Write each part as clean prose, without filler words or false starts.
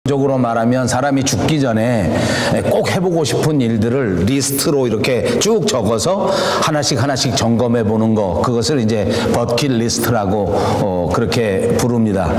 적으로 말하면 사람이 죽기 전에 꼭 해보고 싶은 일들을 리스트로 이렇게 쭉 적어서 하나씩 하나씩 점검해 보는 거, 그것을 이제 버킷리스트라고 그렇게 부릅니다.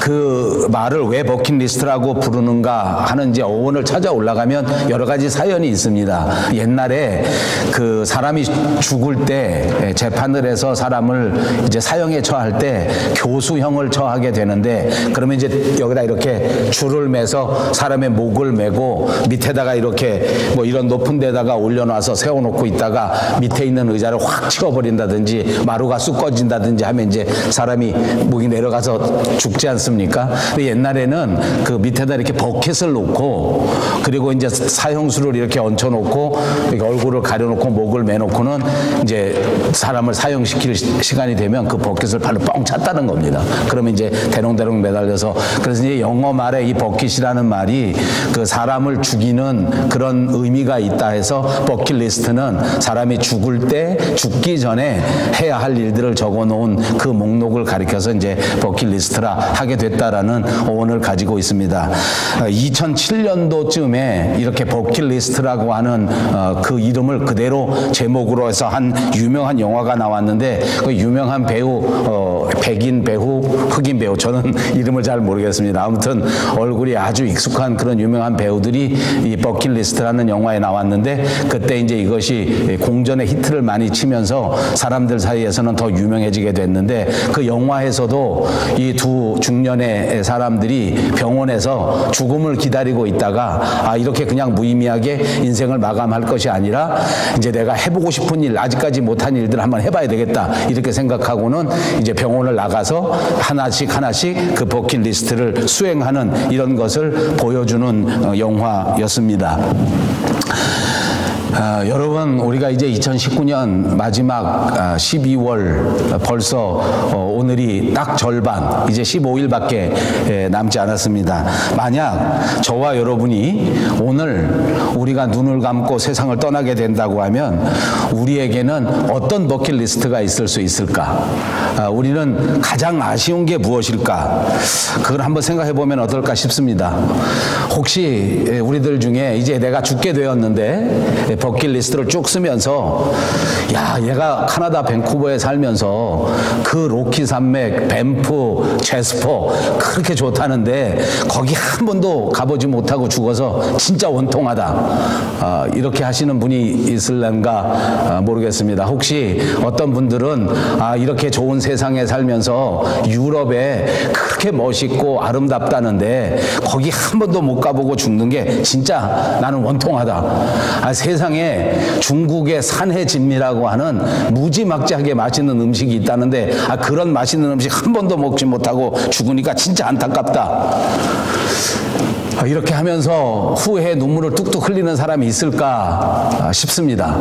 그 말을 왜 버킷리스트라고 부르는가 하는 이제 어원을 찾아 올라가면 여러 가지 사연이 있습니다. 옛날에 그 사람이 죽을 때 재판을 해서 사람을 이제 사형에 처할 때 교수형을 처하게 되는데, 그러면 이제 여기다 이렇게 줄을 매서 사람의 목을 매고 밑에다가 이렇게 뭐 이런 높은 데다가 올려놔서 세워놓고 있다가 밑에 있는 의자를 확 치워버린다든지 마루가 쑥 꺼진다든지 하면 이제 사람이 목이 내려가서 죽지 않습니까? 근데 옛날에는 그 밑에다 이렇게 버킷을 놓고, 그리고 이제 사형수를 이렇게 얹혀놓고 이렇게 얼굴을 가려놓고 목을 매놓고는 이제 사람을 사형시킬 시간이 되면 그 버킷을 발로 뻥 찼다는 겁니다. 그러면 이제 대롱대롱 매달려서, 그래서 이제 영어 말에 이 버킷이라는 말이 그 사람을 죽이는 그런 의미가 있다 해서 버킷리스트는 사람이 죽을 때, 죽기 전에 해야 할 일들을 적어놓은 그 목록을 가리켜서 이제 버킷리스트라 하게 됐다라는 어원을 가지고 있습니다. 2007년도쯤에 이렇게 버킷리스트라고 하는 그 이름을 그대로 제목으로 해서 한 유명한 영화가 나왔는데, 그 유명한 배우, 백인 배우, 흑인 배우, 저는 이름을 잘 모르겠습니다. 아무튼 얼굴이 아주 익숙한 그런 유명한 배우들이 이 버킷리스트라는 영화에 나왔는데, 그때 이제 이것이 공전의 히트를 많이 치면서 사람들 사이에서는 더 유명해지게 됐는데, 그 영화에서도 이 두 중년의 사람들이 병원에서 죽음을 기다리고 있다가 이렇게 그냥 무의미하게 인생을 마감할 것이 아니라 이제 내가 해보고 싶은 일, 아직까지 못한 일들 한번 해봐야 되겠다 이렇게 생각하고는 이제 병원을 나가서 하나씩 하나씩 그 버킷리스트를 수행하는 이런 것을 보여주는 영화였습니다. 여러분, 우리가 이제 2019년 마지막 12월 벌써 오늘이 딱 절반, 이제 15일밖에 남지 않았습니다. 만약 저와 여러분이 오늘 우리가 눈을 감고 세상을 떠나게 된다고 하면 우리에게는 어떤 버킷리스트가 있을 수 있을까? 우리는 가장 아쉬운 게 무엇일까? 그걸 한번 생각해 보면 어떨까 싶습니다. 혹시 우리들 중에 이제 내가 죽게 되었는데 버킷리스트를 쭉 쓰면서, 야, 얘가 카나다 밴쿠버에 살면서 그 로키 산맥, 밴프, 제스퍼 그렇게 좋다는데 거기 한 번도 가보지 못하고 죽어서 진짜 원통하다, 이렇게 하시는 분이 있을런가 모르겠습니다. 혹시 어떤 분들은 이렇게 좋은 세상에 살면서 유럽에 그렇게 멋있고 아름답다는데 거기 한 번도 못 가보고 죽는 게 진짜 나는 원통하다. 세상에 중국의 산해진미라고 하는 무지막지하게 맛있는 음식이 있다는데 그런 맛있는 음식 한 번도 먹지 못하고 죽으니까 진짜 안타깝다. 이렇게 하면서 후회에 눈물을 뚝뚝 흘리는 사람이 있을까 싶습니다.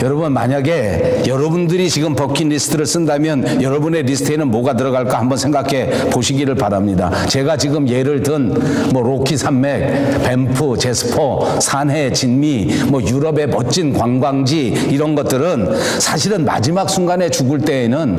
여러분, 만약에 여러분들이 지금 버킷리스트를 쓴다면 여러분의 리스트에는 뭐가 들어갈까 한번 생각해 보시기를 바랍니다. 제가 지금 예를 든 뭐 로키 산맥, 밴프, 제스퍼, 산해, 진미, 뭐 유럽의 멋진 관광지, 이런 것들은 사실은 마지막 순간에 죽을 때에는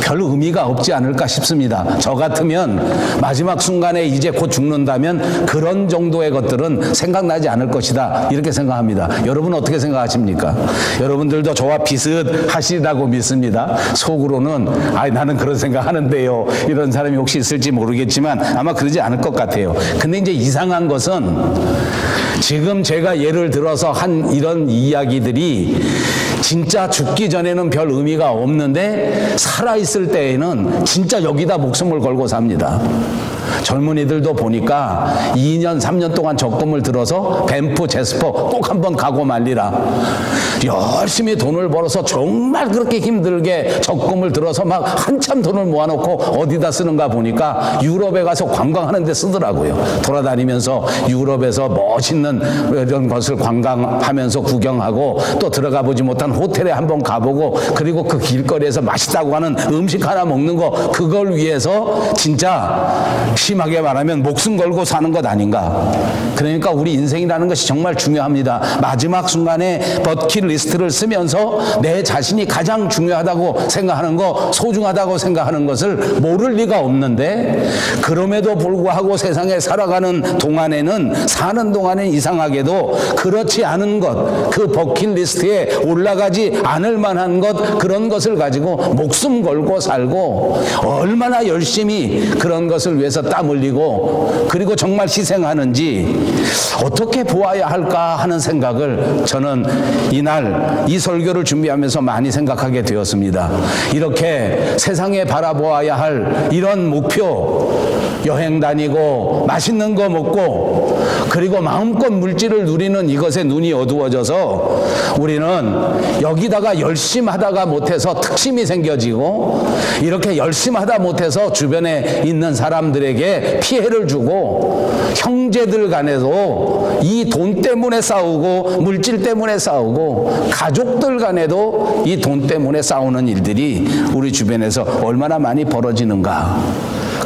별 의미가 없지 않을까 싶습니다. 저 같으면 마지막 순간에 이제 곧 죽는다면 그런 정도의 것들은 생각나지 않을 것이다, 이렇게 생각합니다. 여러분은 어떻게 생각하십니까? 여러분들도 저와 비슷하시라고 믿습니다. 속으로는 나는 그런 생각하는데요, 이런 사람이 혹시 있을지 모르겠지만 아마 그러지 않을 것 같아요. 근데 이제 이상한 것은 지금 제가 예를 들어서 한 이런 이야기들이 진짜 죽기 전에는 별 의미가 없는데 살아있을 때에는 진짜 여기다 목숨을 걸고 삽니다. 젊은이들도 보니까 2년, 3년 동안 적금을 들어서 밴프, 제스퍼 꼭 한번 가고 말리라. 열심히 돈을 벌어서 정말 그렇게 힘들게 적금을 들어서 막 한참 돈을 모아놓고 어디다 쓰는가 보니까 유럽에 가서 관광하는 데 쓰더라고요. 돌아다니면서 유럽에서 멋있는 이런 것을 관광하면서 구경하고, 또 들어가 보지 못한 호텔에 한번 가보고, 그리고 그 길거리에서 맛있다고 하는 음식 하나 먹는 거, 그걸 위해서 진짜 심하게 말하면 목숨 걸고 사는 것 아닌가. 그러니까 우리 인생이라는 것이 정말 중요합니다. 마지막 순간에 버킷리스트를 쓰면서 내 자신이 가장 중요하다고 생각하는 거, 소중하다고 생각하는 것을 모를 리가 없는데, 그럼에도 불구하고 세상에 살아가는 동안에는, 사는 동안엔 이상하게도 그렇지 않은 것, 그 버킷리스트에 올라가지 않을 만한 것, 그런 것을 가지고 목숨 걸고 살고 얼마나 열심히 그런 것을 위해서 땀 흘리고 그리고 정말 희생하는지 어떻게 보아야 할까 하는 생각을 저는 이날 이 설교를 준비하면서 많이 생각하게 되었습니다. 이렇게 세상에 바라보아야 할 이런 목표, 여행 다니고 맛있는 거 먹고 그리고 마음껏 물질을 누리는 이것에 눈이 어두워져서 우리는 여기다가 열심히 하다가 못해서 특심이 생겨지고, 이렇게 열심히 하다 못해서 주변에 있는 사람들에게 피해를 주고, 형제들 간에도 이 돈 때문에 싸우고 물질 때문에 싸우고, 가족들 간에도 이 돈 때문에 싸우는 일들이 우리 주변에서 얼마나 많이 벌어지는가.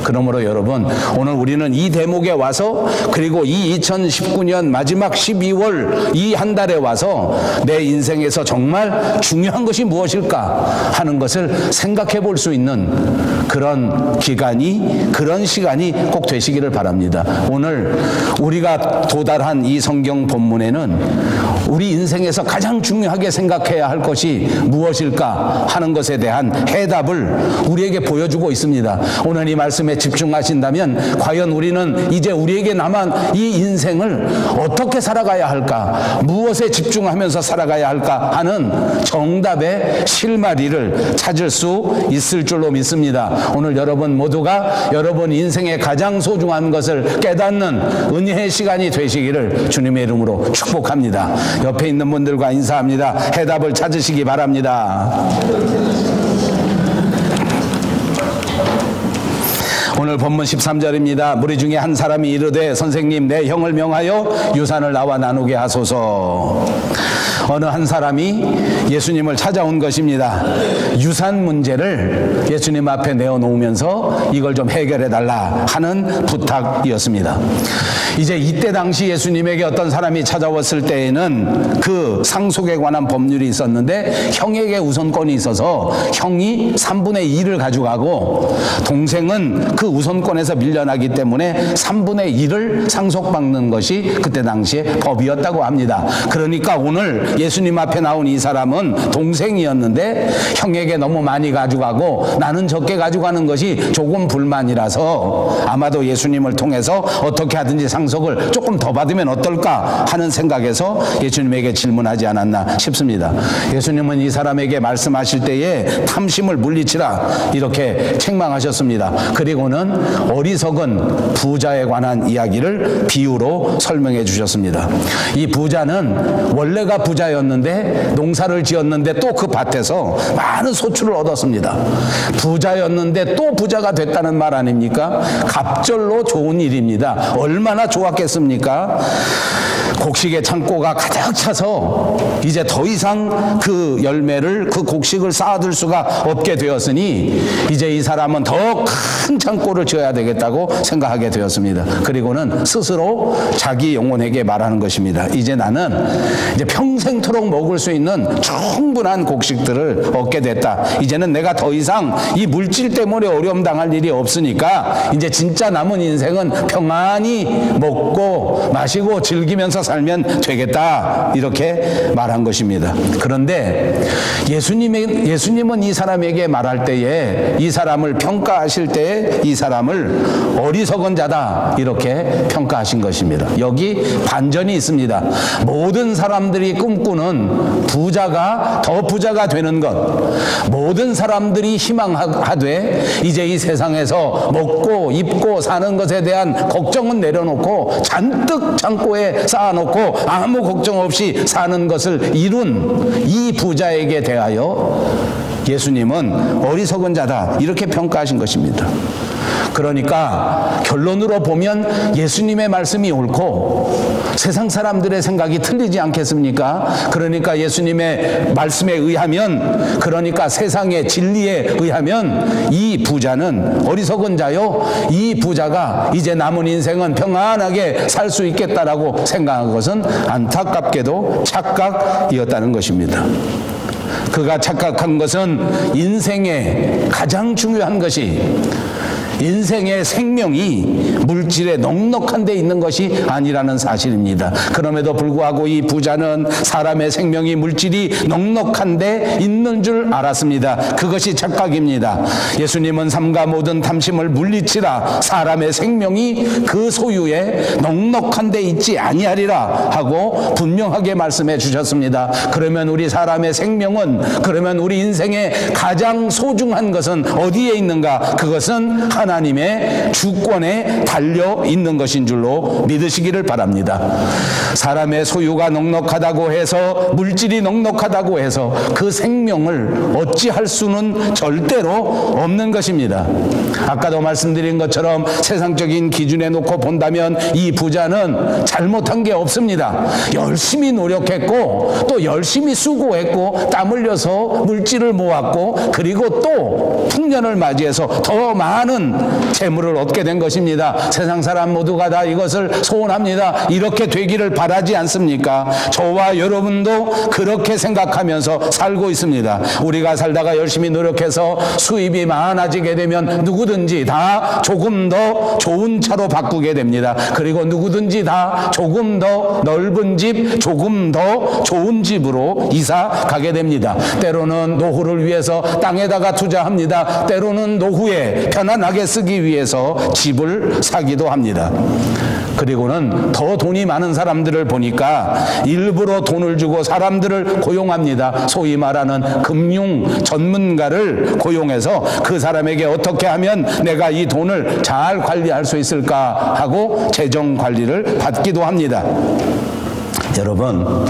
그러므로 여러분, 오늘 우리는 이 대목에 와서, 그리고 이 2019년 마지막 12월 이 한 달에 와서 내 인생에서 정말 중요한 것이 무엇일까 하는 것을 생각해 볼 수 있는 그런 기간이, 그런 시간이 꼭 되시기를 바랍니다. 오늘 우리가 도달한 이 성경 본문에는 우리 인생에서 가장 중요하게 생각해야 할 것이 무엇일까 하는 것에 대한 해답을 우리에게 보여주고 있습니다. 오늘 이 말씀에 집중하신다면 과연 우리는 이제 우리에게 남은 이 인생을 어떻게 살아가야 할까, 무엇에 집중하면서 살아가야 할까 하는 정답의 실마리를 찾을 수 있을 줄로 믿습니다. 오늘 여러분 모두가 여러분 인생의 가장 소중한 것을 깨닫는 은혜의 시간이 되시기를 주님의 이름으로 축복합니다. 옆에 있는 분들과 인사합니다. 해답을 찾으시기 바랍니다. 오늘 본문 13절입니다. 무리 중에 한 사람이 이르되 선생님, 내 형을 명하여 유산을 나와 나누게 하소서. 어느 한 사람이 예수님을 찾아온 것입니다. 유산 문제를 예수님 앞에 내어놓으면서 이걸 좀 해결해 달라 하는 부탁이었습니다. 이제 이때 당시 예수님에게 어떤 사람이 찾아왔을 때에는 그 상속에 관한 법률이 있었는데 형에게 우선권이 있어서 형이 3분의 2를 가져가고 동생은 그 우선권에서 밀려나기 때문에 3분의 1을 상속받는 것이 그때 당시의 법이었다고 합니다. 그러니까 오늘 예수님 앞에 나온 이 사람은 동생이었는데 형에게 너무 많이 가져가고 나는 적게 가져가는 것이 조금 불만이라서 아마도 예수님을 통해서 어떻게 하든지 상속을 조금 더 받으면 어떨까 하는 생각에서 예수님에게 질문하지 않았나 싶습니다. 예수님은 이 사람에게 말씀하실 때에 탐심을 물리치라 이렇게 책망하셨습니다. 그리고는 어리석은 부자에 관한 이야기를 비유로 설명해 주셨습니다. 이 부자는 원래가 부자였는데 농사를 지었는데 또 그 밭에서 많은 소출을 얻었습니다. 부자였는데 또 부자가 됐다는 말 아닙니까? 갑절로 좋은 일입니다. 얼마나 좋았겠습니까? 곡식의 창고가 가득 차서 이제 더 이상 그 열매를, 그 곡식을 쌓아둘 수가 없게 되었으니 이제 이 사람은 더 큰 창고를 지어야 되겠다고 생각하게 되었습니다. 그리고는 스스로 자기 영혼에게 말하는 것입니다. 이제 나는 이제 평생토록 먹을 수 있는 충분한 곡식들을 얻게 됐다. 이제는 내가 더 이상 이 물질 때문에 어려움 당할 일이 없으니까 이제 진짜 남은 인생은 평안히 먹고 마시고 즐기면서 살면 되겠다. 이렇게 말한 것입니다. 그런데 예수님은 이 사람에게 말할 때에, 이 사람을 평가하실 때에 이 사람을 어리석은 자다 이렇게 평가하신 것입니다. 여기 반전이 있습니다. 모든 사람들이 꿈꾸는 부자가 더 부자가 되는 것, 모든 사람들이 희망하되 이제 이 세상에서 먹고 입고 사는 것에 대한 걱정은 내려놓고 잔뜩 창고에 쌓아놓고 아무 걱정 없이 사는 것을 이룬 이 부자에게 대하여 예수님은 어리석은 자다 이렇게 평가하신 것입니다. 그러니까 결론으로 보면 예수님의 말씀이 옳고 세상 사람들의 생각이 틀리지 않겠습니까? 그러니까 예수님의 말씀에 의하면, 그러니까 세상의 진리에 의하면 이 부자는 어리석은 자요, 이 부자가 이제 남은 인생은 평안하게 살 수 있겠다라고 생각한 것은 안타깝게도 착각이었다는 것입니다. 그가 착각한 것은 인생의 가장 중요한 것이 인생의 생명이 물질에 넉넉한 데 있는 것이 아니라는 사실입니다. 그럼에도 불구하고 이 부자는 사람의 생명이 물질이 넉넉한 데 있는 줄 알았습니다. 그것이 착각입니다. 예수님은 삼가 모든 탐심을 물리치라, 사람의 생명이 그 소유에 넉넉한 데 있지 아니하리라 하고 분명하게 말씀해 주셨습니다. 그러면 우리 사람의 생명은, 그러면 우리 인생의 가장 소중한 것은 어디에 있는가? 그것은 하나님의 주권에 달려 있는 것인 줄로 믿으시기를 바랍니다. 사람의 소유가 넉넉하다고 해서, 물질이 넉넉하다고 해서 그 생명을 어찌할 수는 절대로 없는 것입니다. 아까도 말씀드린 것처럼 세상적인 기준에 놓고 본다면 이 부자는 잘못한 게 없습니다. 열심히 노력했고 또 열심히 수고했고 땀 흘려서 물질을 모았고 그리고 또 풍년을 맞이해서 더 많은 재물을 얻게 된 것입니다. 세상 사람 모두가 다 이것을 소원합니다. 이렇게 되기를 바라지 않습니까? 저와 여러분도 그렇게 생각하면서 살고 있습니다. 우리가 살다가 열심히 노력해서 수입이 많아지게 되면 누구든지 다 조금 더 좋은 차로 바꾸게 됩니다. 그리고 누구든지 다 조금 더 넓은 집, 조금 더 좋은 집으로 이사 가게 됩니다. 때로는 노후를 위해서 땅에다가 투자합니다. 때로는 노후에 편안하게 쓰기 위해서 집을 사기도 합니다. 그리고는 더 돈이 많은 사람들을 보니까 일부러 돈을 주고 사람들을 고용합니다. 소위 말하는 금융 전문가를 고용해서 그 사람에게 어떻게 하면 내가 이 돈을 잘 관리할 수 있을까 하고 재정 관리를 받기도 합니다. 여러분,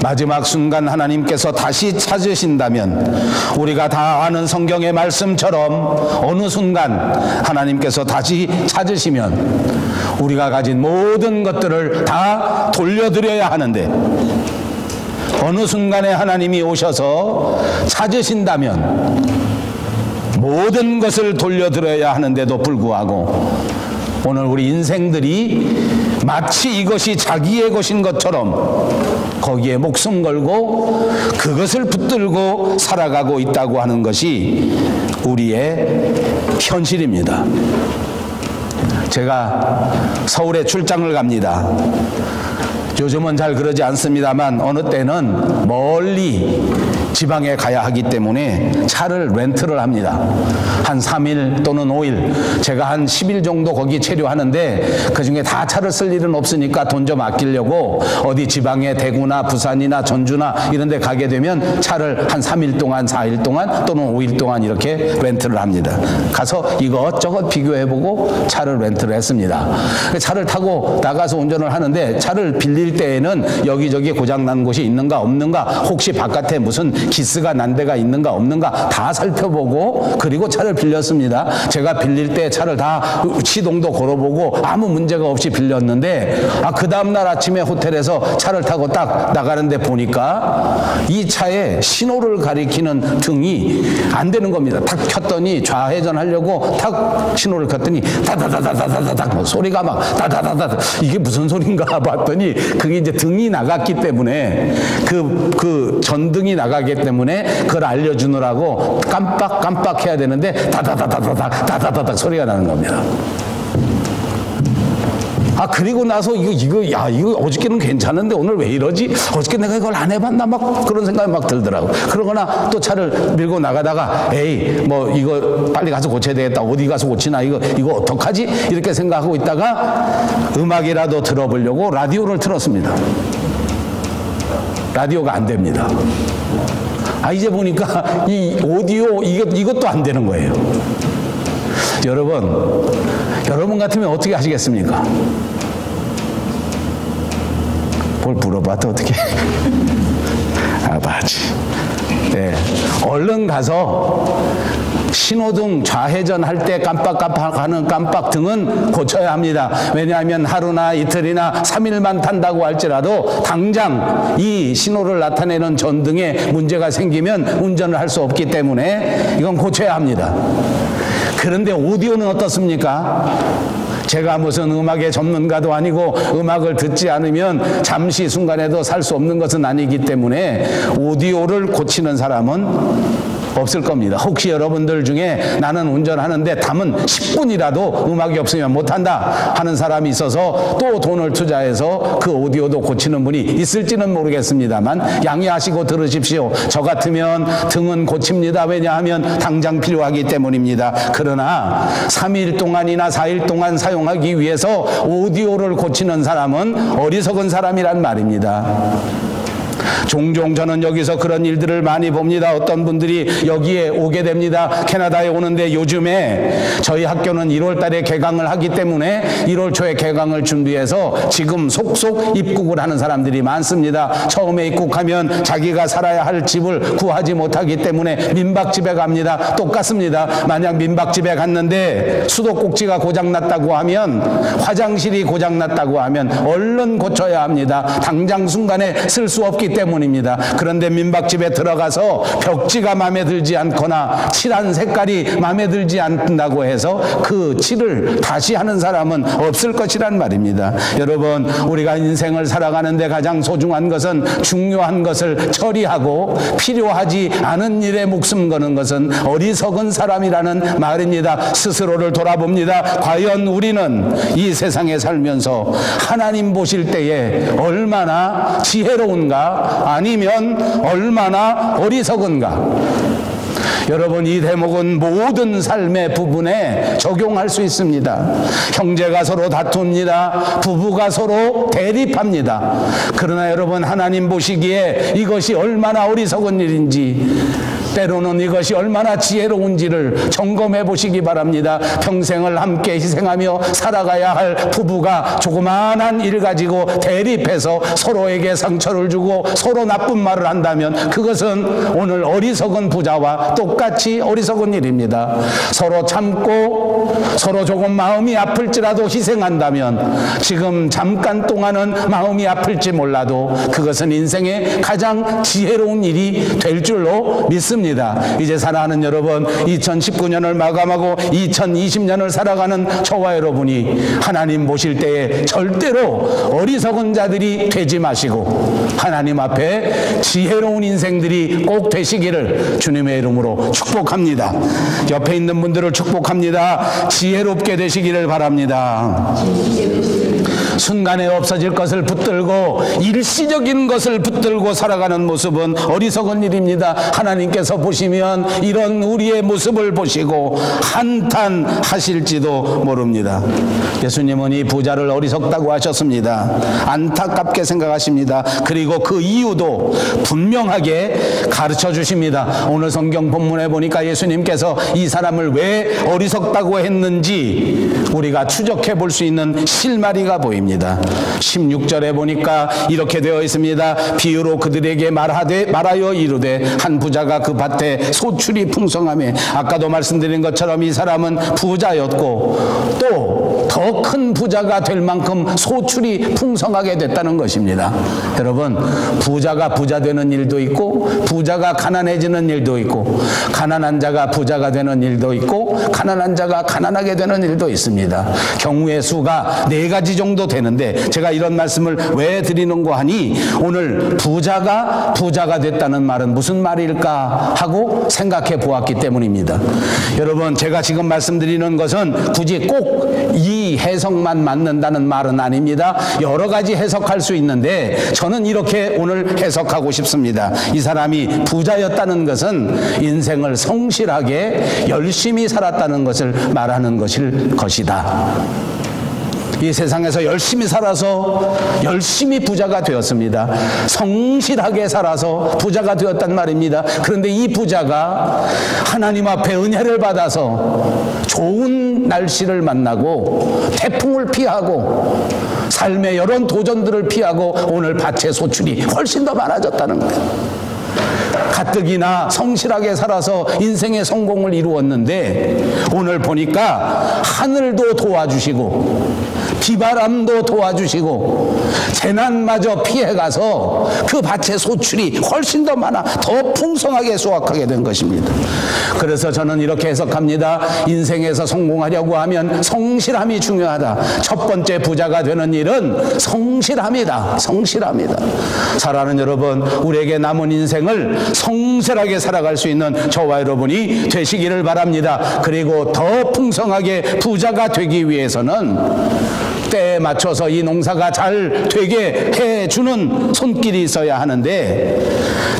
마지막 순간 하나님께서 다시 찾으신다면, 우리가 다 아는 성경의 말씀처럼 어느 순간 하나님께서 다시 찾으시면 우리가 가진 모든 것들을 다 돌려드려야 하는데, 어느 순간에 하나님이 오셔서 찾으신다면 모든 것을 돌려드려야 하는데도 불구하고 오늘 우리 인생들이 마치 이것이 자기의 것인 것처럼 거기에 목숨 걸고 그것을 붙들고 살아가고 있다고 하는 것이 우리의 현실입니다. 제가 서울에 출장을 갑니다. 요즘은 잘 그러지 않습니다만 어느 때는 멀리 지방에 가야 하기 때문에 차를 렌트를 합니다. 한 3일 또는 5일, 제가 한 10일 정도 거기 체류하는데 그중에 다 차를 쓸 일은 없으니까 돈 좀 아끼려고 어디 지방에 대구나 부산이나 전주나 이런 데 가게 되면 차를 한 3일 동안, 4일 동안 또는 5일 동안 이렇게 렌트를 합니다. 가서 이것저것 비교해보고 차를 렌트를 했습니다. 차를 타고 나가서 운전을 하는데 차를 빌릴 때에는 여기저기 고장난 곳이 있는가 없는가, 혹시 바깥에 무슨 기스가 난 데가 있는가 없는가 다 살펴보고 그리고 차를 빌렸습니다. 제가 빌릴 때 차를 다 시동도 걸어보고 아무 문제가 없이 빌렸는데, 그 다음날 아침에 호텔에서 차를 타고 딱 나가는데 보니까 이 차에 신호를 가리키는 등이 안 되는 겁니다. 탁 켰더니 좌회전 하려고 탁 신호를 켰더니 다다다다다다닥 소리가 막 다다다다, 이게 무슨 소린가 봤더니 그게 이제 등이 나갔기 때문에 그 전등이 나가기 때문에 그걸 알려주느라고 깜빡깜빡 해야 되는데 다다다다닥 소리가 나는 겁니다. 그리고 나서 이거 어저께는 괜찮은데 오늘 왜 이러지? 어저께 내가 이걸 안 해봤나? 막 그런 생각이 막 들더라고. 그러거나 또 차를 밀고 나가다가 에이 뭐 이거 빨리 가서 고쳐야 되겠다. 어디 가서 고치나? 이거 어떡하지? 이렇게 생각하고 있다가 음악이라도 들어보려고 라디오를 틀었습니다. 라디오가 안 됩니다. 이제 보니까 이 오디오 이것도 안 되는 거예요. 여러분 같으면 어떻게 하시겠습니까? 뭘 물어봐도 어떻게? 맞지. 네. 얼른 가서 신호등 좌회전 할 때 깜빡깜빡하는 깜빡등은 고쳐야 합니다. 왜냐하면 하루나 이틀이나 3일만 탄다고 할지라도 당장 이 신호를 나타내는 전등에 문제가 생기면 운전을 할 수 없기 때문에 이건 고쳐야 합니다. 그런데 오디오는 어떻습니까? 제가 무슨 음악의 전문가도 아니고 음악을 듣지 않으면 잠시 순간에도 살 수 없는 것은 아니기 때문에 오디오를 고치는 사람은 없을 겁니다. 혹시 여러분들 중에 나는 운전하는데 담은 10분이라도 음악이 없으면 못한다 하는 사람이 있어서 또 돈을 투자해서 그 오디오도 고치는 분이 있을지는 모르겠습니다만 양해하시고 들으십시오. 저 같으면 등은 고칩니다. 왜냐하면 당장 필요하기 때문입니다. 그러나 3일 동안이나 4일 동안 사용하기 위해서 오디오를 고치는 사람은 어리석은 사람이란 말입니다. 종종 저는 여기서 그런 일들을 많이 봅니다. 어떤 분들이 여기에 오게 됩니다. 캐나다에 오는데 요즘에 저희 학교는 1월 달에 개강을 하기 때문에 1월 초에 개강을 준비해서 지금 속속 입국을 하는 사람들이 많습니다. 처음에 입국하면 자기가 살아야 할 집을 구하지 못하기 때문에 민박집에 갑니다. 똑같습니다. 만약 민박집에 갔는데 수도꼭지가 고장났다고 하면, 화장실이 고장났다고 하면 얼른 고쳐야 합니다. 당장 순간에 쓸 수 없기 때문입니다. 그런데 민박집에 들어가서 벽지가 마음에 들지 않거나 칠한 색깔이 마음에 들지 않는다고 해서 그 칠을 다시 하는 사람은 없을 것이란 말입니다. 여러분, 우리가 인생을 살아가는데 가장 소중한 것은 중요한 것을 처리하고 필요하지 않은 일에 목숨 거는 것은 어리석은 사람이라는 말입니다. 스스로를 돌아봅니다. 과연 우리는 이 세상에 살면서 하나님 보실 때에 얼마나 지혜로운가, 아니면 얼마나 어리석은가. 여러분, 이 대목은 모든 삶의 부분에 적용할 수 있습니다. 형제가 서로 다툽니다. 부부가 서로 대립합니다. 그러나 여러분, 하나님 보시기에 이것이 얼마나 어리석은 일인지, 때로는 이것이 얼마나 지혜로운지를 점검해 보시기 바랍니다. 평생을 함께 희생하며 살아가야 할 부부가 조그마한 일 가지고 대립해서 서로에게 상처를 주고 서로 나쁜 말을 한다면 그것은 오늘 어리석은 부자와 똑같이 어리석은 일입니다. 서로 참고 서로 조금 마음이 아플지라도 희생한다면 지금 잠깐 동안은 마음이 아플지 몰라도 그것은 인생의 가장 지혜로운 일이 될 줄로 믿습니다. 이제 살아가는 여러분, 2019년을 마감하고 2020년을 살아가는 저와 여러분이 하나님 보실 때에 절대로 어리석은 자들이 되지 마시고 하나님 앞에 지혜로운 인생들이 꼭 되시기를 주님의 이름으로 축복합니다. 옆에 있는 분들을 축복합니다. 지혜롭게 되시기를 바랍니다. 순간에 없어질 것을 붙들고 일시적인 것을 붙들고 살아가는 모습은 어리석은 일입니다. 하나님께서 보시면 이런 우리의 모습을 보시고 한탄하실지도 모릅니다. 예수님은 이 부자를 어리석다고 하셨습니다. 안타깝게 생각하십니다. 그리고 그 이유도 분명하게 가르쳐 주십니다. 오늘 성경 본문에 보니까 예수님께서 이 사람을 왜 어리석다고 했는지 우리가 추적해 볼 수 있는 실마리가 보입니다. 16절에 보니까 이렇게 되어 있습니다. 비유로 그들에게 말하여 이르되 한 부자가 그 밭에 소출이 풍성하며, 아까도 말씀드린 것처럼 이 사람은 부자였고 또 더 큰 부자가 될 만큼 소출이 풍성하게 됐다는 것입니다. 여러분, 부자가 부자 되는 일도 있고 부자가 가난해지는 일도 있고 가난한 자가 부자가 되는 일도 있고 가난한 자가 가난하게 되는 일도 있습니다. 경우의 수가 4가지 정도 되는데 제가 이런 말씀을 왜 드리는고 하니, 오늘 부자가 됐다는 말은 무슨 말일까 하고 생각해 보았기 때문입니다. 여러분, 제가 지금 말씀드리는 것은 굳이 꼭 이 해석만 맞는다는 말은 아닙니다. 여러 가지 해석할 수 있는데 저는 이렇게 오늘 해석하고 싶습니다. 이 사람이 부자였다는 것은 인생을 성실하게 열심히 살았다는 것을 말하는 것이다. 이 세상에서 열심히 살아서 열심히 부자가 되었습니다. 성실하게 살아서 부자가 되었단 말입니다. 그런데 이 부자가 하나님 앞에 은혜를 받아서 좋은 날씨를 만나고 태풍을 피하고 삶의 여러 도전들을 피하고 오늘 밭의 소출이 훨씬 더 많아졌다는 거예요. 가뜩이나 성실하게 살아서 인생의 성공을 이루었는데 오늘 보니까 하늘도 도와주시고 비바람도 도와주시고 재난마저 피해가서 그 밭의 소출이 훨씬 더 많아 더 풍성하게 수확하게 된 것입니다. 그래서 저는 이렇게 해석합니다. 인생에서 성공하려고 하면 성실함이 중요하다. 첫 번째 부자가 되는 일은 성실함이다. 성실합니다. 사랑하는 여러분, 우리에게 남은 인생을 성실하게 살아갈 수 있는 저와 여러분이 되시기를 바랍니다. 그리고 더 풍성하게 부자가 되기 위해서는 때에 맞춰서 이 농사가 잘 되게 해주는 손길이 있어야 하는데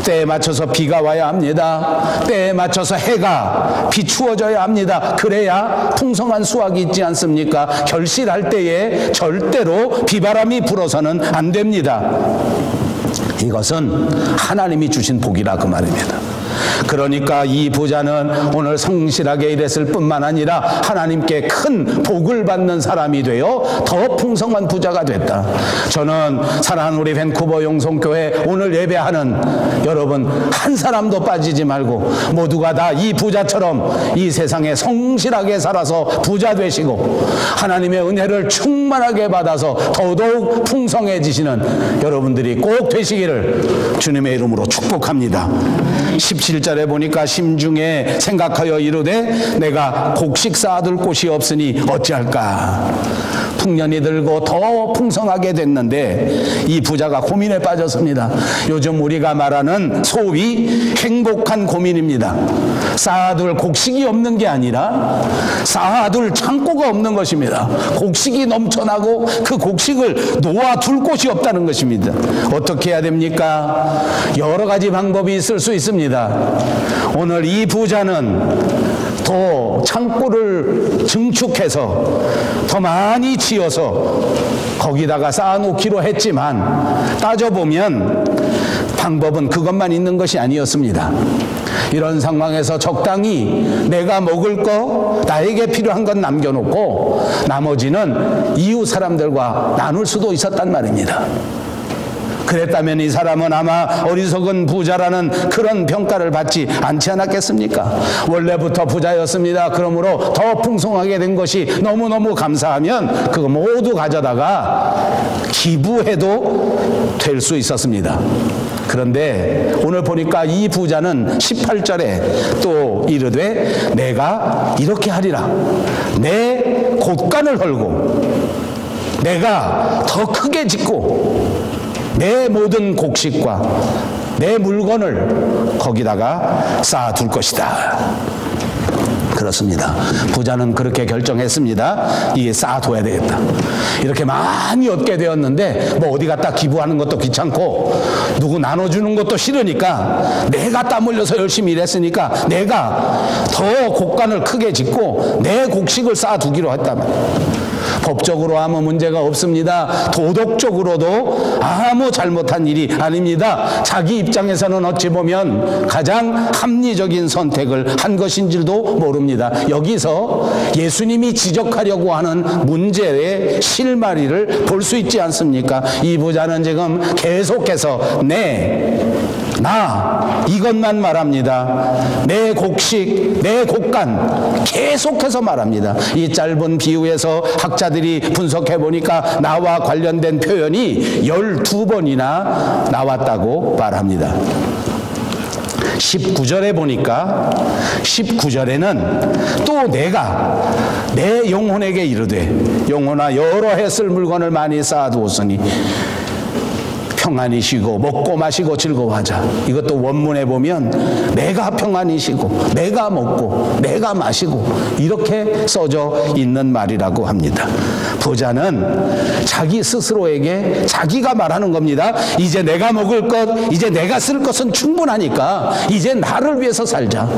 때에 맞춰서 비가 와야 합니다. 때에 맞춰서 해가 비추어져야 합니다. 그래야 풍성한 수확이 있지 않습니까? 결실할 때에 절대로 비바람이 불어서는 안 됩니다. 이것은 하나님이 주신 복이라 그 말입니다. 그러니까 이 부자는 오늘 성실하게 일했을 뿐만 아니라 하나님께 큰 복을 받는 사람이 되어 더 풍성한 부자가 됐다. 저는 사랑하는 우리 밴쿠버 영성교회 오늘 예배하는 여러분 한 사람도 빠지지 말고 모두가 다 이 부자처럼 이 세상에 성실하게 살아서 부자 되시고 하나님의 은혜를 충만하게 받아서 더더욱 풍성해지시는 여러분들이 꼭 되시기를 주님의 이름으로 축복합니다. 17절에 보니까 심중에 생각하여 이르되 내가 곡식 쌓아둘 곳이 없으니 어찌할까. 풍년이 들고 더 풍성하게 됐는데 이 부자가 고민에 빠졌습니다. 요즘 우리가 말하는 소위 행복한 고민입니다. 쌓아둘 곡식이 없는 게 아니라 쌓아둘 창고가 없는 것입니다. 곡식이 넘쳐나고 그 곡식을 놓아둘 곳이 없다는 것입니다. 어떻게 해야 됩니까? 여러 가지 방법이 있을 수 있습니다. 오늘 이 부자는 더 창고를 증축해서 더 많이 지어서 거기다가 쌓아놓기로 했지만 따져보면 방법은 그것만 있는 것이 아니었습니다. 이런 상황에서 적당히 내가 먹을 거, 나에게 필요한 건 남겨놓고 나머지는 이웃 사람들과 나눌 수도 있었단 말입니다. 그랬다면 이 사람은 아마 어리석은 부자라는 그런 평가를 받지 않지 않았겠습니까? 원래부터 부자였습니다. 그러므로 더 풍성하게 된 것이 너무너무 감사하면 그거 모두 가져다가 기부해도 될 수 있었습니다. 그런데 오늘 보니까 이 부자는 18절에 또 이르되 내가 이렇게 하리라. 내 곳간을 헐고 내가 더 크게 짓고 내 모든 곡식과 내 물건을 거기다가 쌓아둘 것이다. 그렇습니다. 부자는 그렇게 결정했습니다. 이게 쌓아둬야 되겠다. 이렇게 많이 얻게 되었는데 뭐 어디 갖다 기부하는 것도 귀찮고 누구 나눠주는 것도 싫으니까 내가 땀 흘려서 열심히 일했으니까 내가 더 곡간을 크게 짓고 내 곡식을 쌓아두기로 했단 말이에요. 법적으로 아무 문제가 없습니다. 도덕적으로도 아무 잘못한 일이 아닙니다. 자기 입장에서는 어찌 보면 가장 합리적인 선택을 한 것인 줄도 모릅니다. 여기서 예수님이 지적하려고 하는 문제의 실마리를 볼 수 있지 않습니까? 이 부자는 지금 계속해서 나 이것만 말합니다. 내 곡식, 내 곡간 계속해서 말합니다. 이 짧은 비유에서 학자들이 분석해 보니까 나와 관련된 표현이 12번이나 나왔다고 말합니다. 19절에 보니까 19절에는 또 내가 내 영혼에게 이르되 영혼아 여러 해 쓸 물건을 많이 쌓아두었으니 평안히 쉬고 먹고 마시고 즐거워하자. 이것도 원문에 보면 내가 평안히 쉬고 내가 먹고 내가 마시고 이렇게 써져 있는 말이라고 합니다. 부자는 자기 스스로에게 자기가 말하는 겁니다. 이제 내가 먹을 것, 이제 내가 쓸 것은 충분하니까 이제 나를 위해서 살자.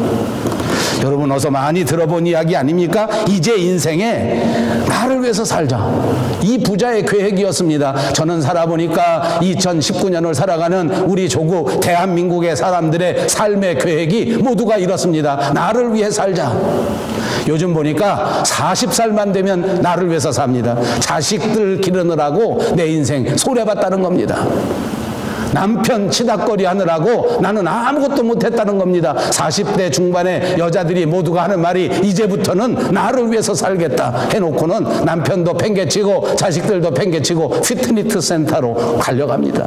여러분 어서 많이 들어본 이야기 아닙니까? 이제 인생에 나를 위해서 살자. 이 부자의 계획이었습니다. 저는 살아보니까 2019년을 살아가는 우리 조국 대한민국의 사람들의 삶의 계획이 모두가 이렇습니다. 나를 위해 살자. 요즘 보니까 40살만 되면 나를 위해서 삽니다. 자식들 기르느라고 내 인생 소래봤다는 겁니다. 남편 치닥거리 하느라고 나는 아무것도 못했다는 겁니다. 40대 중반의 여자들이 모두가 하는 말이 이제부터는 나를 위해서 살겠다 해놓고는 남편도 팽개치고 자식들도 팽개치고 피트니스 센터로 달려갑니다.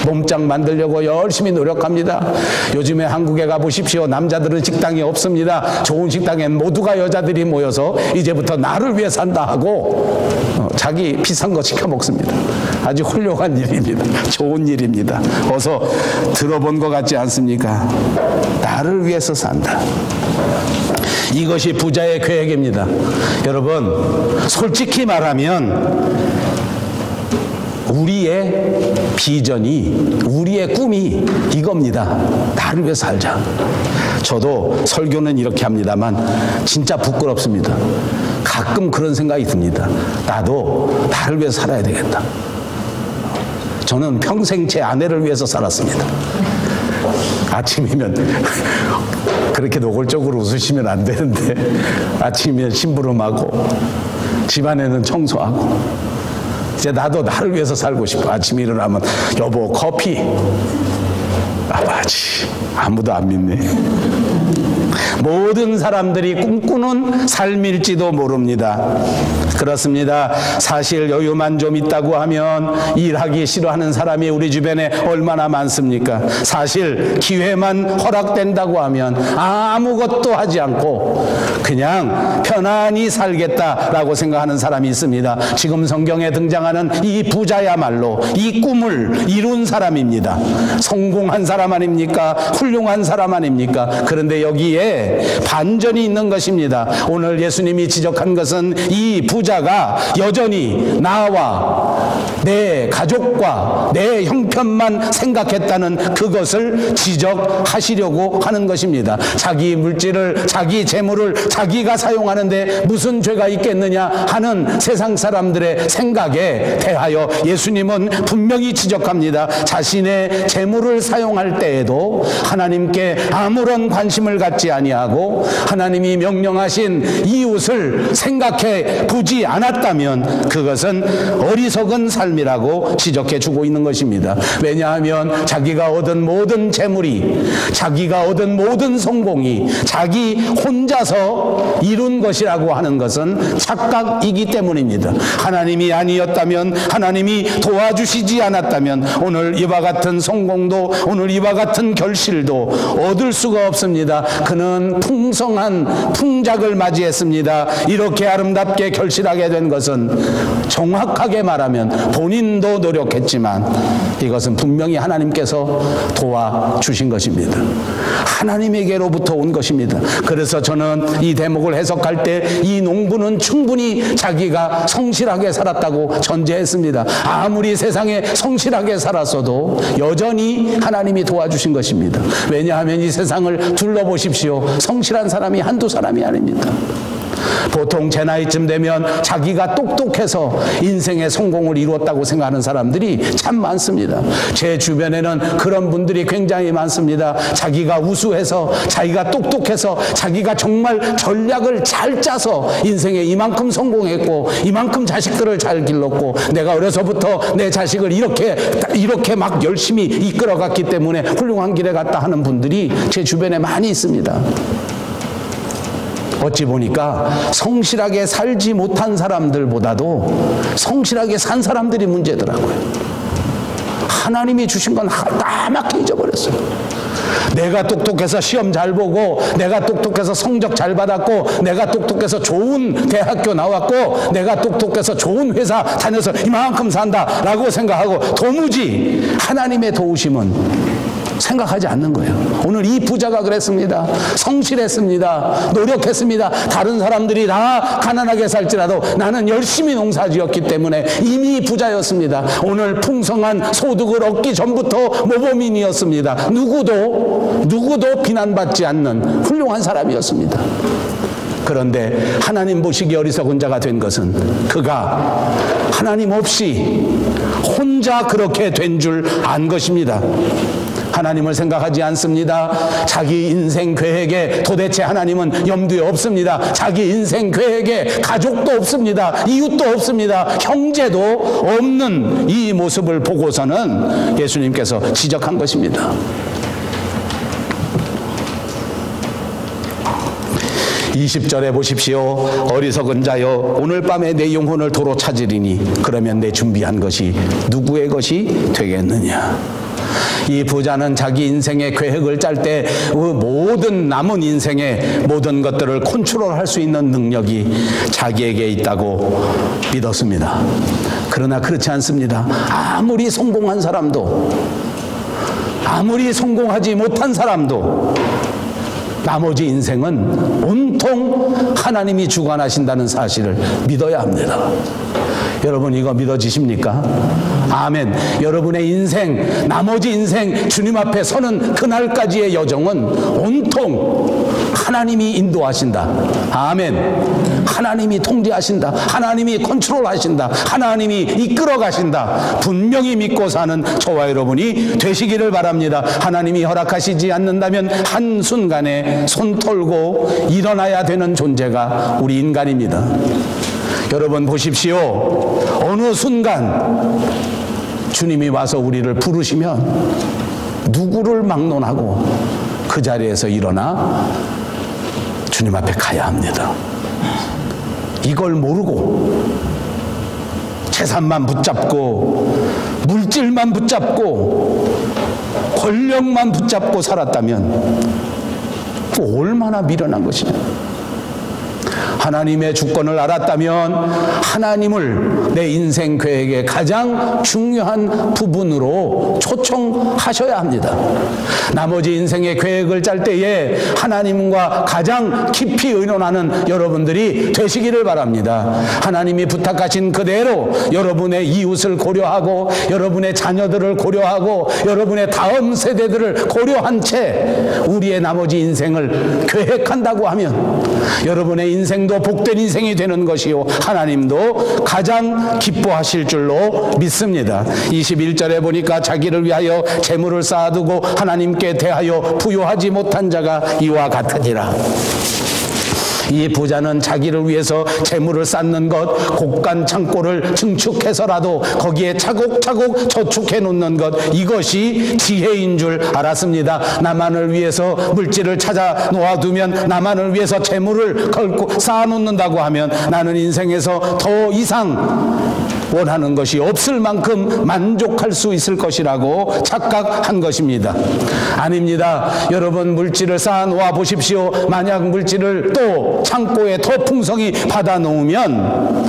몸짱 만들려고 열심히 노력합니다. 요즘에 한국에 가보십시오. 남자들은 식당이 없습니다. 좋은 식당엔 모두가 여자들이 모여서 이제부터 나를 위해 산다 하고 자기 비싼 거 시켜 먹습니다. 아주 훌륭한 일입니다. 좋은 일입니다. 어서 들어본 것 같지 않습니까? 나를 위해서 산다. 이것이 부자의 계획입니다. 여러분, 솔직히 말하면 우리의 비전이, 우리의 꿈이 이겁니다. 나를 위해 살자. 저도 설교는 이렇게 합니다만 진짜 부끄럽습니다. 가끔 그런 생각이 듭니다. 나도 나를 위해 살아야 되겠다. 저는 평생 제 아내를 위해서 살았습니다. 아침이면 그렇게 노골적으로 웃으시면 안 되는데 아침이면 심부름하고 집안에는 청소하고 이제 나도 나를 위해서 살고 싶어. 아침에 일어나면 여보 커피. 아버지 아무도 안 믿네. 모든 사람들이 꿈꾸는 삶일지도 모릅니다. 그렇습니다. 사실 여유만 좀 있다고 하면 일하기 싫어하는 사람이 우리 주변에 얼마나 많습니까? 사실 기회만 허락된다고 하면 아무것도 하지 않고 그냥 편안히 살겠다라고 생각하는 사람이 있습니다. 지금 성경에 등장하는 이 부자야말로 이 꿈을 이룬 사람입니다. 성공한 사람 아닙니까? 훌륭한 사람 아닙니까? 그런데 여기에 반전이 있는 것입니다. 오늘 예수님이 지적한 것은 이 부자가 여전히 나와 내 가족과 내 형편만 생각했다는 그것을 지적하시려고 하는 것입니다. 자기 물질을, 자기 재물을 자기가 사용하는데 무슨 죄가 있겠느냐 하는 세상 사람들의 생각에 대하여 예수님은 분명히 지적합니다. 자신의 재물을 사용할 때에도 하나님께 아무런 관심을 갖지 아니하고 하나님이 명령하신 이웃을 생각해 보지 않았다면 그것은 어리석은 삶이라고 지적해 주고 있는 것입니다. 왜냐하면 자기가 얻은 모든 재물이, 자기가 얻은 모든 성공이 자기 혼자서 이룬 것이라고 하는 것은 착각이기 때문입니다. 하나님이 아니었다면, 하나님이 도와주시지 않았다면 오늘 이와 같은 성공도, 오늘 이와 같은 결실도 얻을 수가 없습니다. 그는 풍성한 풍작을 맞이했습니다. 이렇게 아름답게 결실하게 된 것은 정확하게 말하면 본인도 노력했지만 이것은 분명히 하나님께서 도와주신 것입니다. 하나님에게로부터 온 것입니다. 그래서 저는 이 대목을 해석할 때 이 농부는 충분히 자기가 성실하게 살았다고 전제했습니다. 아무리 세상에 성실하게 살았어도 여전히 하나님이 도와주신 것입니다. 왜냐하면 이 세상을 둘러보십시오. 성실한 사람이 한두 사람이 아닙니다. 보통 제 나이쯤 되면 자기가 똑똑해서 인생의 성공을 이루었다고 생각하는 사람들이 참 많습니다. 제 주변에는 그런 분들이 굉장히 많습니다. 자기가 우수해서, 자기가 똑똑해서, 자기가 정말 전략을 잘 짜서 인생에 이만큼 성공했고 이만큼 자식들을 잘 길렀고 내가 어려서부터 내 자식을 이렇게 막 열심히 이끌어갔기 때문에 훌륭한 길에 갔다 하는 분들이 제 주변에 많이 있습니다. 어찌 보니까 성실하게 살지 못한 사람들보다도 성실하게 산 사람들이 문제더라고요. 하나님이 주신 건 까맣게 잊어버렸어요. 내가 똑똑해서 시험 잘 보고, 내가 똑똑해서 성적 잘 받았고, 내가 똑똑해서 좋은 대학교 나왔고, 내가 똑똑해서 좋은 회사 다녀서 이만큼 산다라고 생각하고 도무지 하나님의 도우심은 생각하지 않는 거예요. 오늘 이 부자가 그랬습니다. 성실했습니다. 노력했습니다. 다른 사람들이 다 가난하게 살지라도 나는 열심히 농사지었기 때문에 이미 부자였습니다. 오늘 풍성한 소득을 얻기 전부터 모범인이었습니다. 누구도 비난받지 않는 훌륭한 사람이었습니다. 그런데 하나님 보시기 어리석은 자가 된 것은 그가 하나님 없이 혼자 그렇게 된 줄 안 것입니다. 하나님을 생각하지 않습니다. 자기 인생 계획에 도대체 하나님은 염두에 없습니다. 자기 인생 계획에 가족도 없습니다. 이웃도 없습니다. 형제도 없는 이 모습을 보고서는 예수님께서 지적한 것입니다. 20절에 보십시오. 어리석은 자여, 오늘 밤에 내 영혼을 도로 찾으리니 그러면 내 준비한 것이 누구의 것이 되겠느냐. 이 부자는 자기 인생의 계획을 짤 때 모든 남은 인생의 모든 것들을 컨트롤할 수 있는 능력이 자기에게 있다고 믿었습니다. 그러나 그렇지 않습니다. 아무리 성공한 사람도, 아무리 성공하지 못한 사람도 나머지 인생은 온통 하나님이 주관하신다는 사실을 믿어야 합니다. 여러분, 이거 믿어지십니까? 아멘. 여러분의 인생, 나머지 인생 주님 앞에 서는 그날까지의 여정은 온통 하나님이 인도하신다. 아멘. 하나님이 통제하신다. 하나님이 컨트롤하신다. 하나님이 이끌어 가신다. 분명히 믿고 사는 저와 여러분이 되시기를 바랍니다. 하나님이 허락하시지 않는다면 한순간에 손 털고 일어나야 되는 존재가 우리 인간입니다. 여러분 보십시오. 어느 순간 주님이 와서 우리를 부르시면 누구를 막론하고 그 자리에서 일어나 주님 앞에 가야 합니다. 이걸 모르고 재산만 붙잡고 물질만 붙잡고 권력만 붙잡고 살았다면 또 얼마나 미련한 것이냐. 하나님의 주권을 알았다면 하나님을 내 인생 계획의 가장 중요한 부분으로 초청하셔야 합니다. 나머지 인생의 계획을 짤 때에 하나님과 가장 깊이 의논하는 여러분들이 되시기를 바랍니다. 하나님이 부탁하신 그대로 여러분의 이웃을 고려하고 여러분의 자녀들을 고려하고 여러분의 다음 세대들을 고려한 채 우리의 나머지 인생을 계획한다고 하면 여러분의 인생도 복된 인생이 되는 것이요 하나님도 가장 기뻐하실 줄로 믿습니다. 21절에 보니까 자기를 위하여 재물을 쌓아두고 하나님께 대하여 부요하지 못한 자가 이와 같으니라. 이 부자는 자기를 위해서 재물을 쌓는 것, 곡간 창고를 증축해서라도 거기에 차곡차곡 저축해 놓는 것, 이것이 지혜인 줄 알았습니다. 나만을 위해서 물질을 찾아 놓아두면, 나만을 위해서 재물을 걸고 쌓아놓는다고 하면 나는 인생에서 더 이상 원하는 것이 없을 만큼 만족할 수 있을 것이라고 착각한 것입니다. 아닙니다. 여러분, 물질을 쌓아놓아 보십시오. 만약 물질을 또 창고에 더 풍성히 받아 놓으면,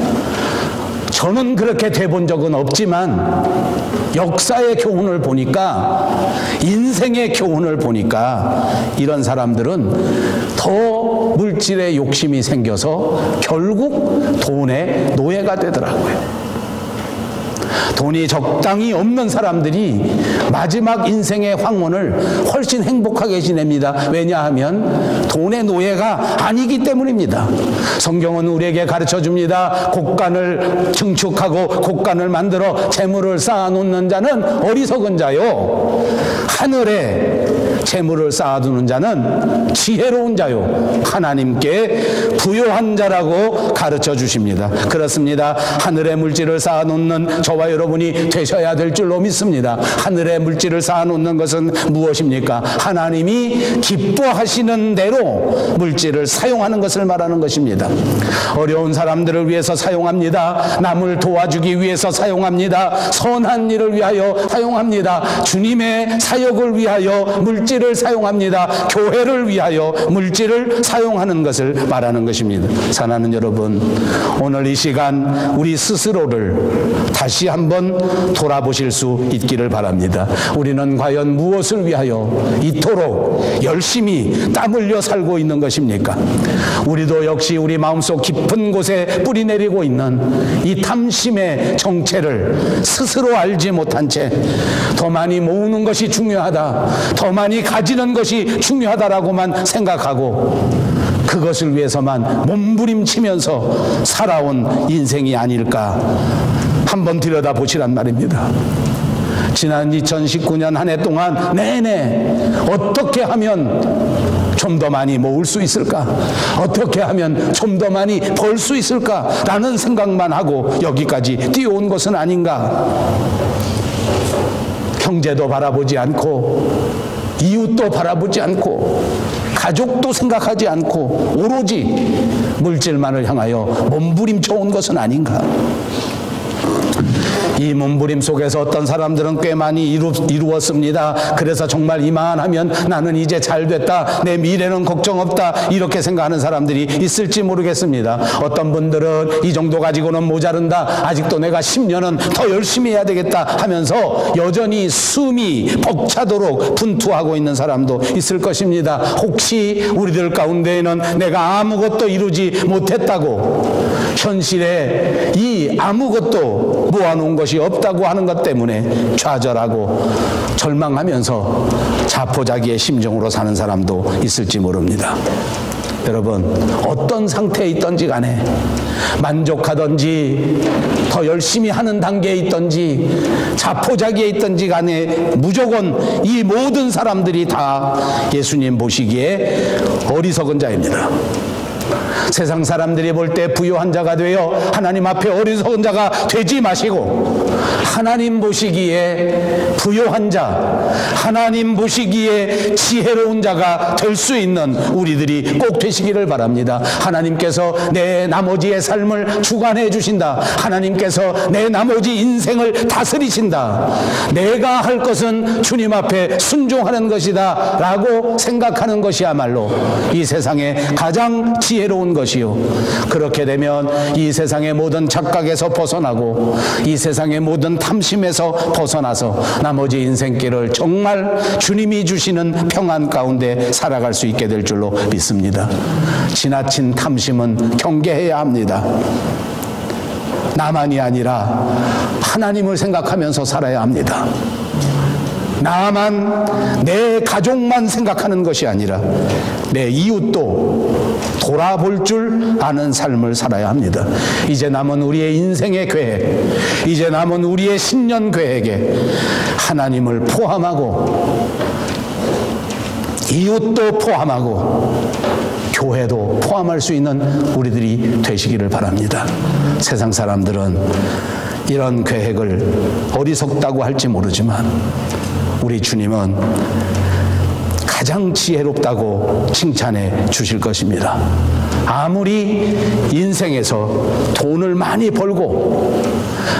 저는 그렇게 돼본 적은 없지만 역사의 교훈을 보니까, 인생의 교훈을 보니까 이런 사람들은 더 물질의 욕심이 생겨서 결국 돈의 노예가 되더라고요. 돈이 적당히 없는 사람들이 마지막 인생의 황혼을 훨씬 행복하게 지냅니다. 왜냐하면 돈의 노예가 아니기 때문입니다. 성경은 우리에게 가르쳐줍니다. 곡간을 증축하고 곡간을 만들어 재물을 쌓아놓는 자는 어리석은 자요, 하늘에 재물을 쌓아두는 자는 지혜로운 자요, 하나님께 부요한 자라고 가르쳐 주십니다. 그렇습니다. 하늘의 물질을 쌓아놓는 저와 여러분이 되셔야 될 줄로 믿습니다. 하늘의 물질을 쌓아놓는 것은 무엇입니까? 하나님이 기뻐하시는 대로 물질을 사용하는 것을 말하는 것입니다. 어려운 사람들을 위해서 사용합니다. 남을 도와주기 위해서 사용합니다. 선한 일을 위하여 사용합니다. 주님의 사역을 위하여 물질을 사용합니다. 교회를 위하여 물질을 사용하는 것을 말하는 것입니다. 사랑하는 여러분, 오늘 이 시간 우리 스스로를 다시 한번 돌아보실 수 있기를 바랍니다. 우리는 과연 무엇을 위하여 이토록 열심히 땀 흘려 살고 있는 것입니까? 우리도 역시 우리 마음속 깊은 곳에 뿌리내리고 있는 이 탐심의 정체를 스스로 알지 못한 채 더 많이 모으는 것이 중요하다, 더 많이 가지는 것이 중요하다라고만 생각하고 그것을 위해서만 몸부림치면서 살아온 인생이 아닐까 한번 들여다보시란 말입니다. 지난 2019년 한 해 동안 내내 어떻게 하면 좀 더 많이 모을 수 있을까? 어떻게 하면 좀 더 많이 벌 수 있을까? 라는 생각만 하고 여기까지 뛰어온 것은 아닌가? 형제도 바라보지 않고 이웃도 바라보지 않고 가족도 생각하지 않고 오로지 물질만을 향하여 몸부림쳐 온 것은 아닌가? 이 몸부림 속에서 어떤 사람들은 꽤 많이 이루었습니다. 그래서 정말 이만하면 나는 이제 잘 됐다, 내 미래는 걱정 없다, 이렇게 생각하는 사람들이 있을지 모르겠습니다. 어떤 분들은 이 정도 가지고는 모자른다, 아직도 내가 10년은 더 열심히 해야 되겠다 하면서 여전히 숨이 벅차도록 분투하고 있는 사람도 있을 것입니다. 혹시 우리들 가운데에는 내가 아무것도 이루지 못했다고 현실에 이 아무것도 모아놓은 것이 없다고 하는 것 때문에 좌절하고 절망하면서 자포자기의 심정으로 사는 사람도 있을지 모릅니다. 여러분, 어떤 상태에 있든지 간에 만족하든지 더 열심히 하는 단계에 있든지 자포자기에 있든지 간에 무조건 이 모든 사람들이 다 예수님 보시기에 어리석은 자입니다. 세상 사람들이 볼 때 부유한 자가 되어 하나님 앞에 어리석은 자가 되지 마시고 하나님 보시기에 부유한 자, 하나님 보시기에 지혜로운 자가 될 수 있는 우리들이 꼭 되시기를 바랍니다. 하나님께서 내 나머지의 삶을 주관해 주신다. 하나님께서 내 나머지 인생을 다스리신다. 내가 할 것은 주님 앞에 순종하는 것이다 라고 생각하는 것이야말로 이 세상에 가장 지혜로운 것이요, 그렇게 되면 이 세상의 모든 착각에서 벗어나고 이 세상의 모든 탐심에서 벗어나서 나머지 인생길을 정말 주님이 주시는 평안 가운데 살아갈 수 있게 될 줄로 믿습니다. 지나친 탐심은 경계해야 합니다. 나만이 아니라 하나님을 생각하면서 살아야 합니다. 나만, 내 가족만 생각하는 것이 아니라 내 이웃도 돌아볼 줄 아는 삶을 살아야 합니다. 이제 남은 우리의 인생의 계획, 이제 남은 우리의 신년 계획에 하나님을 포함하고 이웃도 포함하고 교회도 포함할 수 있는 우리들이 되시기를 바랍니다. 세상 사람들은 이런 계획을 어리석다고 할지 모르지만 우리 주님은 가장 지혜롭다고 칭찬해 주실 것입니다. 아무리 인생에서 돈을 많이 벌고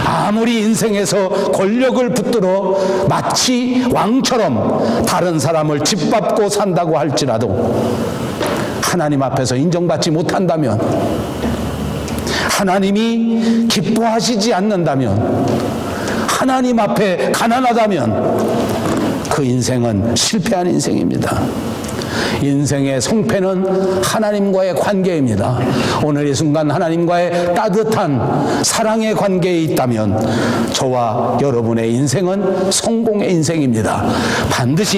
아무리 인생에서 권력을 붙들어 마치 왕처럼 다른 사람을 짓밟고 산다고 할지라도 하나님 앞에서 인정받지 못한다면, 하나님이 기뻐하시지 않는다면, 하나님 앞에 가난하다면 그 인생은 실패한 인생입니다. 인생의 성패는 하나님과의 관계입니다. 오늘 이 순간 하나님과의 따뜻한 사랑의 관계에 있다면 저와 여러분의 인생은 성공의 인생입니다. 반드시